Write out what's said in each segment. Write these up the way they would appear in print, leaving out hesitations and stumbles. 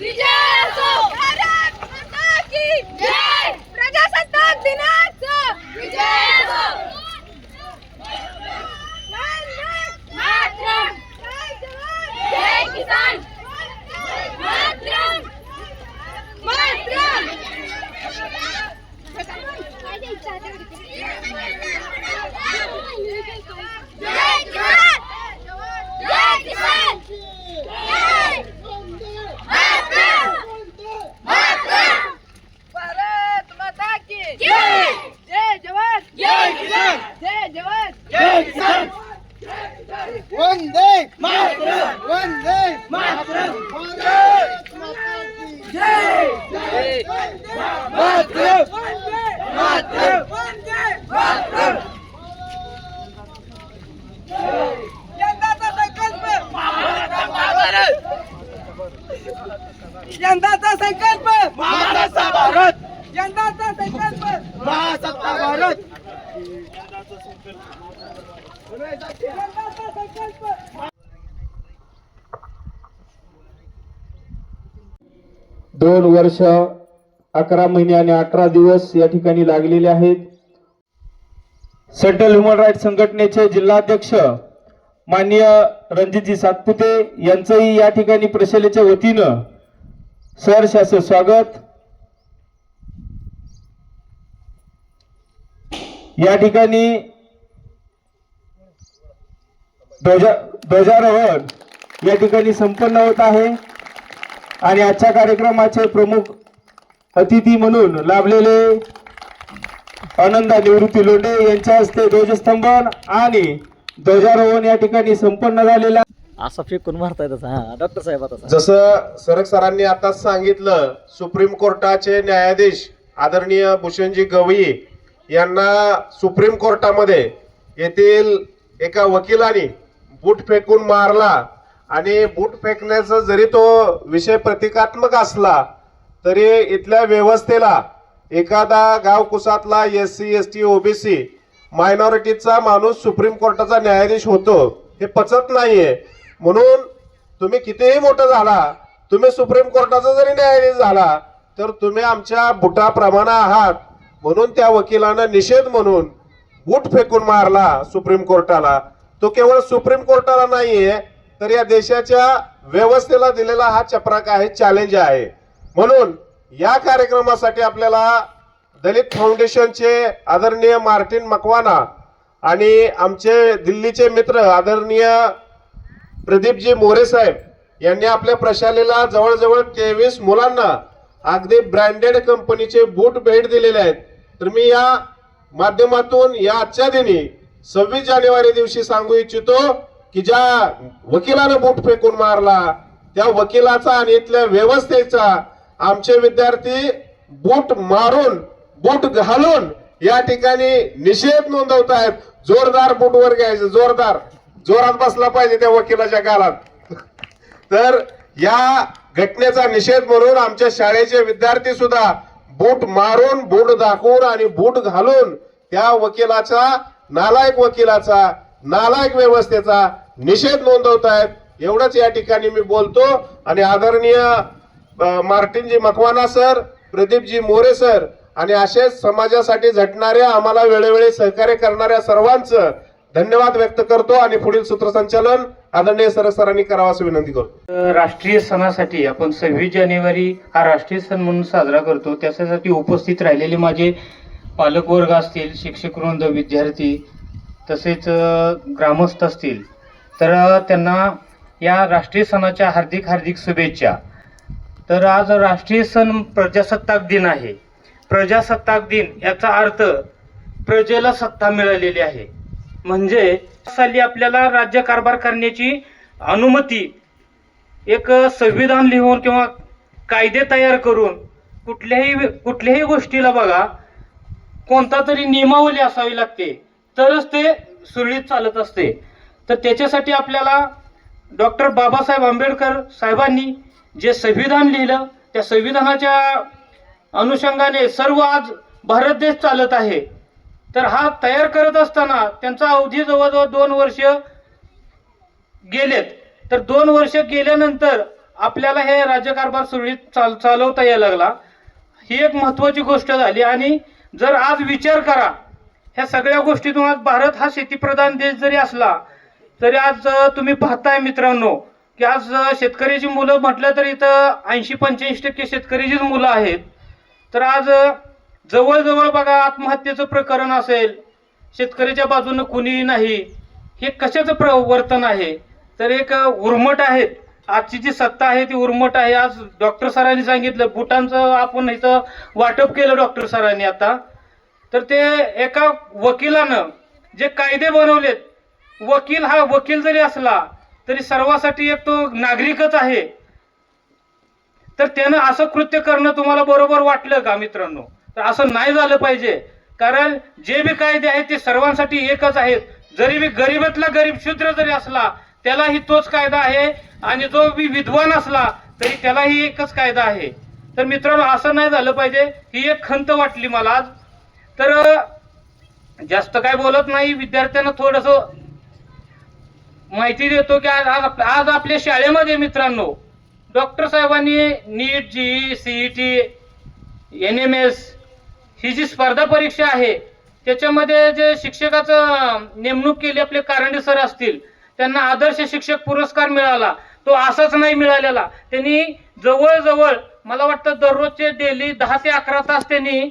विजय असो. भारत माता की जय. प्रजासत्ताक दिनाचा विजय असो. मातरम. जय किसान. मातरम. मातरम. जय किसान. जय किसान. भारत माता की जय. जय जवान. जय किसान. जय जवान. जय किसान. वंदे मातरम. वंदे मातरम. भारत माता की जय. मातरम. मातरम. मातरम. यंदाचा संकल्प भारत. यंदाचा संकल्प महाराष्ट्र भारत. यंदाचा संकल्प महासत्ता भारत. यंदाचा संकल्प. 2 वर्ष 11 महिने आणि 18 दिवस या ठिकाणी लागलेले आहेत. सेंट्रल ह्युमन राईट संघटनेचे जिल्हाध्यक्ष माननीय रणजितजी सातपुते यांचंही या ठिकाणी प्रशालेच्या वतीनं सहर्ष असं स्वागत. या ठिकाणी ध्वजारोहण या ठिकाणी संपन्न होत आहे आणि आजच्या कार्यक्रमाचे प्रमुख अतिथी म्हणून लाभलेले आनंदा निवृत्ती लोंढे यांच्या हस्ते ध्वजस्तंभन आणि ध्वजारोहण या ठिकाणी संपन्न झालेला. असा फेकून मारताय तसा. हा डॉक्टर साहेब आता जसं सरक सरांनी आता सांगितलं, सुप्रीम कोर्टाचे न्यायाधीश आदरणीय भूषणजी गवई यांना सुप्रीम कोर्टामध्ये येथील एका वकिलाने बूट फेकून मारला आणि बूट फेकण्याचा जरी तो विषय प्रतिकात्मक असला तरी इथल्या व्यवस्थेला एखादा गावकुसातला SC ST OBC मायनॉरिटीचा माणूस सुप्रीम कोर्टाचा न्यायाधीश होतो हे पचत नाहीये. म्हणून तुम्ही कितीही मोठं झाला, तुम्ही सुप्रीम कोर्टाचा जरी न्यायाधीश झाला तर तुम्ही आमच्या बुटाप्रमाणे आहात. म्हणून त्या वकिलानं निषेध म्हणून बूट फेकून मारला सुप्रीम कोर्टाला. तो केवळ सुप्रीम कोर्टाला नाहीये तर या देशाच्या व्यवस्थेला दिलेला हा चपराक आहे, चॅलेंज आहे. म्हणून या कार्यक्रमासाठी आपल्याला दलित फाउंडेशनचे आदरणीय मार्टिन मकवाना आणि आमचे दिल्लीचे मित्र आदरणीय प्रदीपजी मोरे साहेब यांनी आपल्या प्रशालेला जवळजवळ 23 मुलांना अगदी ब्रँडेड कंपनीचे बूट भेट दिलेले आहेत. तर मी या माध्यमातून या आजच्या दिनी 26 जानेवारी दिवशी सांगू इच्छितो की ज्या वकिलानं बूट फेकून मारला त्या वकिलाचा आणि इथल्या व्यवस्थेचा आमचे विद्यार्थी बूट मारून बूट घालून या ठिकाणी निषेध नोंदवत आहेत. जोरदार बूटवर घ्यायचं, जोरात बसला पाहिजे त्या वकिलाच्या गालात. तर या घटनेचा निषेध म्हणून आमच्या शाळेचे विद्यार्थी सुद्धा बूट मारून, बूट दाखवून आणि बूट घालून त्या वकिलाचा, नालायक वकिलाचा, नालायक व्यवस्थेचा निषेध नोंदवत आहेत. एवढंच या ठिकाणी मी बोलतो आणि आदरणीय मार्टिनजी मकवाना सर, प्रदीपजी मोरे सर आणि असेच समाजासाठी झटणाऱ्या, आम्हाला वेळोवेळी सहकार्य करणाऱ्या सर्वांचं धन्यवाद व्यक्त करतो आणि पुढील सूत्रसंचालन आदरणीय सरक सरांनी करावं असं विनंती करतो. राष्ट्रीय सणासाठी आपण 26 जानेवारी हा राष्ट्रीय सण म्हणून साजरा करतो. त्यासाठी उपस्थित राहिलेले माझे पालकवर्ग असतील, शिक्षक वृंद, विद्यार्थी तसेच ग्रामस्थ असतील, तर त्यांना या राष्ट्रीय सणाच्या हार्दिक हार्दिक शुभेच्छा. तर आज राष्ट्रीय सण प्रजासत्ताक दिन आहे. प्रजासत्ताक दिन याचा अर्थ प्रजेला सत्ता मिळालेली आहे. म्हणजे साली आपल्याला राज्यकारभार करण्याची अनुमती एक संविधान लिहून किंवा कायदे तयार करून कुठल्याही गोष्टीला बघा कोणता तरी नियमावली असावी लागते तरच ते सुरळीत चालत असते. तर त्याच्यासाठी आपल्याला डॉक्टर बाबासाहेब आंबेडकर साहेबांनी जे संविधान लिहिलं त्या संविधानाच्या अनुषंगाने सर्व आज भारत देश चालत आहे. तर हा तयार करत असताना त्यांचा अवधी जवळजवळ 2 वर्ष गेलेत. तर 2 वर्ष गेल्यानंतर आपल्याला हे राज्यकारभार सुरळीत चालवता यायला लागला, ही एक महत्वाची गोष्ट झाली. आणि जर आज विचार करा ह्या सगळ्या गोष्टीतून, आज भारत हा शेतीप्रधान देश जरी असला तरी आज तुम्ही पाहताय मित्रांनो की आज शेतकऱ्याची मुलं म्हटलं तर इथं 80-85% शेतकऱ्याचीच मुलं आहेत. तर आज जवळजवळ बघा आत्महत्येचं प्रकरण असेल, शेतकऱ्याच्या बाजूनं कुणीही नाही, हे कशाचं वर्तन आहे? तर एक उर्मट आहेत. आजची जी सत्ता आहे ती उर्मट आहे. आज डॉक्टर सरांनी सांगितलं बुटांचं आपण इथं वाटप केलं डॉक्टर सरांनी आता. तर ते एका वकिलानं जे कायदे बनवलेत, वकील जरी असला तरी सर्वांसाठी एक तो नागरिकच आहे. तर त्यानं असं कृत्य करणं तुम्हाला बरोबर वाटलं का मित्रांनो? तर असं नाही झालं पाहिजे. कारण जे बी कायदे आहेत ते सर्वांसाठी एकच आहेत. जरी बी गरीबातला गरीब शूद्र जरी असला त्यालाही तोच कायदा आहे, आणि जो बी विद्वान असला तरी त्यालाही एकच कायदा आहे. तर मित्रांनो असं नाही झालं पाहिजे, ही एक खंत वाटली मला आज. तर जास्त काय बोलत नाही, विद्यार्थ्यांना थोडंसं माहिती देतो की आज आपल्या शाळेमध्ये मित्रांनो डॉक्टर साहेबांनी नीट, जीई, सीईटी, NMS ही जी स्पर्धा परीक्षा आहे त्याच्यामध्ये जे शिक्षकाचं नेमणूक केली, आपले कारंडे सर असतील, त्यांना आदर्श शिक्षक पुरस्कार मिळाला. तो असाच नाही मिळालेला, त्यांनी जवळजवळ मला वाटतं दररोजचे डेली 10 ते 11 तास त्यांनी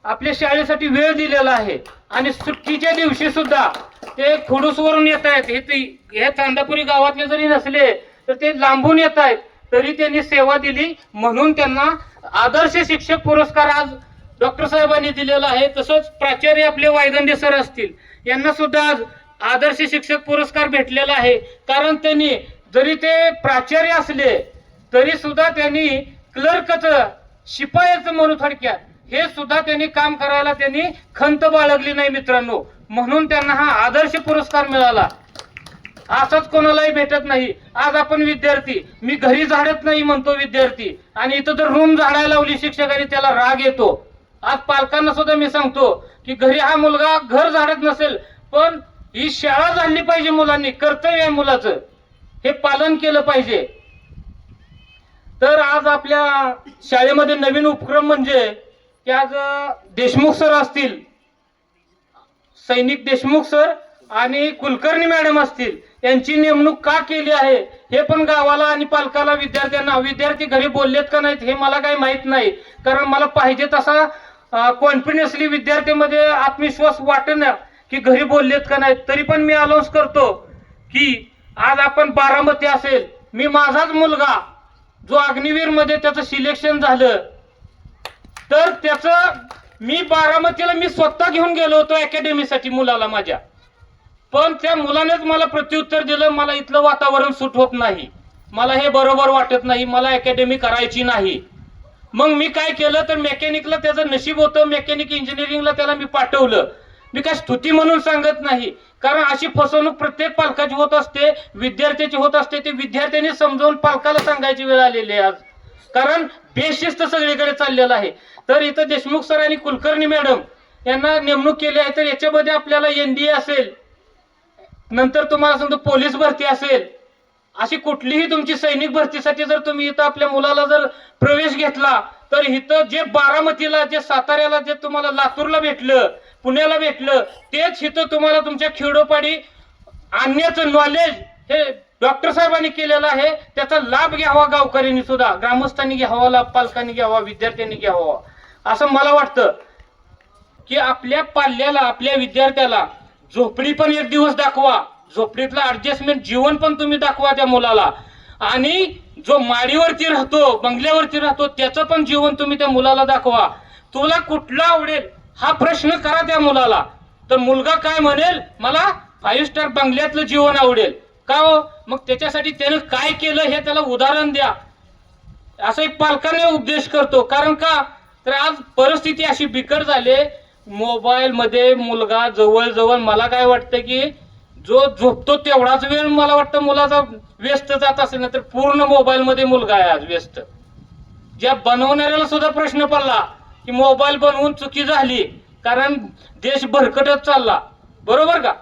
आपल्या शाळेसाठी वेळ दिलेला आहे. आणि सुट्टीच्या दिवशी सुद्धा ते खुडूसवरून येत आहेत, हे चांदापुरी गावातले जरी नसले तर ते लांबून येत आहेत, तरी त्यांनी सेवा दिली म्हणून त्यांना आदर्श शिक्षक पुरस्कार आज डॉक्टर साहेबांनी दिलेला आहे. तसंच प्राचार्य आपले वायदंडे सर असतील, यांना सुद्धा आज आदर्श शिक्षक पुरस्कार भेटलेला आहे. कारण त्यांनी जरी ते प्राचार्य असले तरी सुद्धा त्यांनी क्लर्कचं, शिपायाचं म्हणून थोडक्यात हे सुद्धा त्यांनी काम करायला त्यांनी खंत बाळगली नाही मित्रांनो, म्हणून त्यांना हा आदर्श पुरस्कार मिळाला. असंच कोणालाही भेटत नाही. आज आपण विद्यार्थी, मी घरी झाडत नाही म्हणतो विद्यार्थी, आणि इथं जर रूम झाडायला लावली शिक्षकांनी त्याला राग येतो. आज पालकांना सुद्धा मी सांगतो की घरी हा मुलगा घर झाडत नसेल पण ही शाळा झाली पाहिजे, मुलांनी कर्तव्य आहे मुलाचं, हे पालन केलं पाहिजे. तर आज आपल्या शाळेमध्ये नवीन उपक्रम म्हणजे की आज देशमुख सर असतील, सैनिक देशमुख सर आणि कुलकर्णी मॅडम असतील, यांची नेमणूक का केली आहे हे पण गावाला आणि पालकाला, विद्यार्थ्यांना, विद्यार्थी घरी बोललेत का नाहीत हे मला काही माहित नाही. कारण मला पाहिजे तसा कॉन्फिडन्सली विद्यार्थ्यांमध्ये आत्मविश्वास वाटणार की घरी बोललेत का नाहीत. तरी पण मी अनाउन्स करतो की आज आपण बारामती असेल, मी माझाच मुलगा जो अग्निवीर मध्ये त्याचं सिलेक्शन झालं, तर त्याचं मी बारामतीला मी स्वतः घेऊन गेलो होतो अकॅडमीसाठी मुलाला माझ्या, पण त्या मुलानेच मला प्रत्युत्तर दिलं, मला इथलं वातावरण सूट होत नाही, मला हे बरोबर वाटत नाही, मला अकॅडमी करायची नाही. मग मी काय केलं तर मेकॅनिकला त्याचं नशीब होतं, मेकॅनिक इंजिनिअरिंगला त्याला मी पाठवलं. मी काय स्तुती म्हणून सांगत नाही, कारण अशी फसवणूक प्रत्येक पालकाची होत असते, विद्यार्थ्याची होत असते. ते विद्यार्थ्यांनी समजावून पालकाला सांगायची वेळ आलेली आहे आज, कारण बेशिस्त सगळीकडे चाललेलं आहे. तर इथं देशमुख सर आणि कुलकर्णी मॅडम यांना नेमणूक केली आहे. तर याच्यामध्ये आपल्याला NDA असेल, नंतर तुम्हाला सांगतो पोलीस भरती असेल, अशी कुठलीही तुमची सैनिक भरतीसाठी जर तुम्ही इथं आपल्या मुलाला जर प्रवेश घेतला तर इथं जे बारामतीला, जे साताऱ्याला, जे तुम्हाला लातूरला भेटलं, पुण्याला भेटलं, तेच इथं तुम्हाला तुमच्या खेडोपाडी आणण्याचं नॉलेज हे डॉक्टर साहेबांनी केलेलं आहे. त्याचा लाभ घ्यावा गावकऱ्यांनी सुद्धा, ग्रामस्थांनी घ्यावा, पालकांनी घ्यावा, विद्यार्थ्यांनी घ्यावा, असं मला वाटतं. की आपल्या पाल्याला, आपल्या विद्यार्थ्याला झोपडी पण एक दिवस दाखवा, झोपडीतलं ऍडजस्टमेंट जीवन पण तुम्ही दाखवा त्या मुलाला, आणि जो माडीवरती राहतो, बंगल्यावरती राहतो, त्याचं पण जीवन तुम्ही त्या मुलाला दाखवा. तुला कुठला आवडेल हा प्रश्न करा त्या मुलाला, तर मुलगा काय म्हणेल, मला 5 स्टार बंगल्यातलं जीवन आवडेल. का हो? मग त्याच्यासाठी त्यानं काय केलं हे त्याला उदाहरण द्या, असं एक पालकाने उपदेश करतो. कारण का तर आज परिस्थिती अशी बिकट झाली, मोबाईल मध्ये मुलगा जवळजवळ, मला काय वाटतं की जो झोपतो तेवढाच वेळ मला वाटतं मुलाचा व्यस्त जात असेल ना, तर पूर्ण मोबाईल मध्ये मुलगा आहे आज व्यस्त. ज्या बनवणाऱ्याला सुद्धा प्रश्न पडला की मोबाईल बनवून चुकी झाली, कारण देश भरकटत चालला, बरोबर का?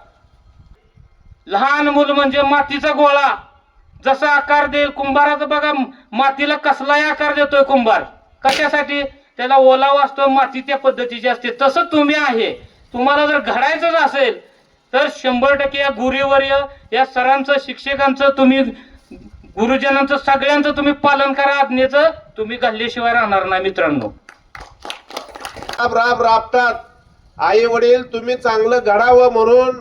लहान मुलं म्हणजे मातीचा गोळा, जसा आकार देईल कुंभाराचा बघा, मातीला कसलाही आकार देतोय कुंभार, कशासाठी? त्याला ओलावा असतो, माती त्या पद्धतीची असते. तसं तुम्ही आहे, तुम्हाला जर घडायचंच असेल तर 100% या गुरुवर्य, या सरांचं, शिक्षकांचं, तुम्ही गुरुजनांचं, सगळ्यांचं तुम्ही पालन करा. आज्ञेचं तुम्ही घडल्याशिवाय राहणार नाही मित्रांनो. राबतात आई वडील, तुम्ही चांगलं घडावं म्हणून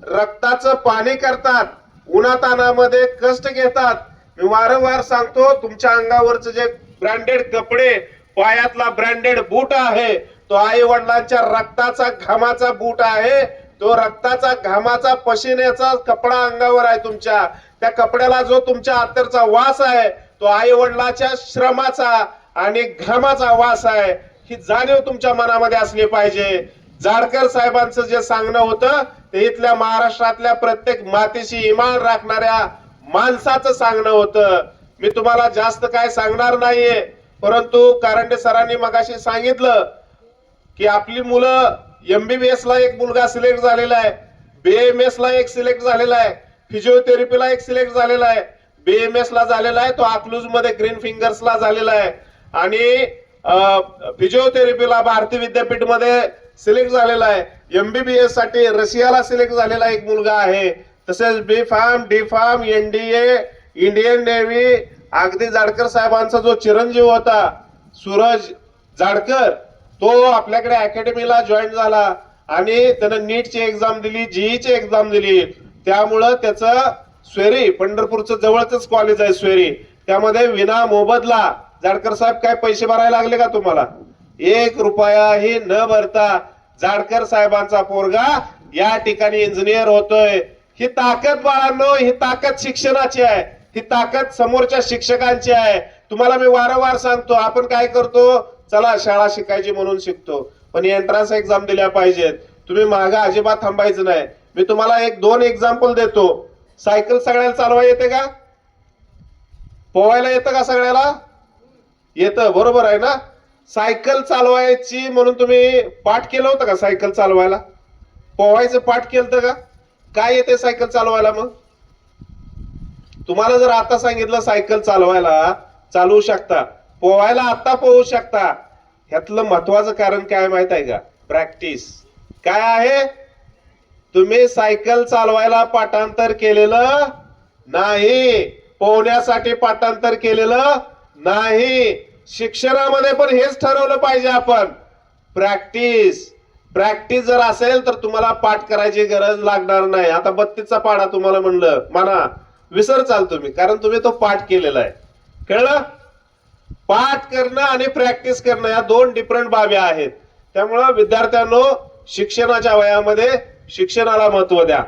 रक्ताचं पाणी करतात, उन्हातानामध्ये कष्ट घेतात. मी वारंवार सांगतो, तुमच्या अंगावरचं जे ब्रँडेड कपडे, पायातला ब्रँडेड बूट आहे, तो आई वडिलांच्या रक्ताचा घामाचा बूट आहे. तो रक्ताचा घामाचा पशिन्याचा कपडा अंगावर आहे तुमच्या. त्या कपड्याला जो तुमच्या अत्तरचा वास आहे, तो आई वडिलांच्या श्रमाचा आणि घामाचा वास आहे. ही जाणीव तुमच्या मनामध्ये असली पाहिजे. जाडकर साहेबांचं जे सांगणं होतं ते इथल्या महाराष्ट्रातल्या प्रत्येक मातीशी इमान राखणाऱ्या माणसाचं सांगणं होतं. मी तुम्हाला जास्त काय सांगणार नाहीये, परंतु कारंडे सरांनी मगाशी सांगितलं की आपली मुलं MBBS ला एक मुलगा सिलेक्ट झालेला आहे, BAMS ला एक सिलेक्ट झालेला आहे, फिजिओथेरपीला एक सिलेक्ट झालेला आहे, BAMS ला झालेला आहे, तो अकलूज मध्ये ग्रीन फिंगर्स ला झालेला आहे, आणि फिजिओथेरपीला भारतीय विद्यापीठ मध्ये सिलेक्ट झालेला आहे. MBBS साठी रशियाला सिलेक्ट झालेला एक मुलगा आहे. तसेच B.Pharm, D.Pharm, NDA, Indian navy, अगदी जाडकर साहेबांचा जो चिरंजीव होता सूरज जाडकर, तो आपल्याकडे अकॅडमीला जॉईन झाला आणि त्यानं नीटची एक्झाम दिली, जीईची एक्झाम दिली. त्यामुळं त्याचं स्वेरी, पंढरपूरचं जवळच कॉलेज आहे स्वेरी, त्यामध्ये विना मोबदला. जाडकर साहेब काय पैसे भरायला लागले का तुम्हाला? 1 रुपयाही न भरता जाडकर साहेबांचा पोरगा या ठिकाणी इंजिनियर होतोय. ही ताकद बाळांनो, ही ताकद शिक्षणाची आहे, ही ताकद समोरच्या शिक्षकांची आहे. तुम्हाला मी वारंवार सांगतो, आपण काय करतो, चला शाळा शिकायची म्हणून शिकतो, पण एंट्रन्स एक्झाम दिल्या पाहिजेत. तुम्ही मागा अजिबात थांबायचं नाही. मी तुम्हाला 1-2 एक्झाम्पल देतो. सायकल सगळ्याला चालवा येते का? पोवायला येतं का सगळ्याला? येतं, बरोबर आहे ना? सायकल चालवायची म्हणून तुम्ही पाठ केलं होतं का? सायकल चालवायला पोवायचं पाठ केलं का? काय येते सायकल चालवायला? मग तुम्हाला जर आता सांगितलं सायकल चालवायला चालवू शकता, पोवायला आता पोहू शकता, ह्यातलं महत्वाचं कारण काय माहित आहे का? प्रॅक्टिस. काय आहे? तुम्ही सायकल चालवायला पाठांतर केलेलं नाही, पोहण्यासाठी पाठांतर केलेलं नाही. शिक्षणामध्ये पण हेच ठरवलं पाहिजे आपण, प्रॅक्टिस. प्रॅक्टिस जर असेल तर तुम्हाला पाठ करायची गरज लागणार नाही. आता 32चा पाढा तुम्हाला म्हणलं म्हणा, विसर चाल तुम्ही, कारण तुम्ही तो पाठ केलेला आहे. कळलं? पाठ करणं आणि प्रॅक्टिस करणं या 2 डिफरंट बाबी आहेत. त्यामुळं विद्यार्थ्यांनो, शिक्षणाच्या वयामध्ये शिक्षणाला महत्व द्या.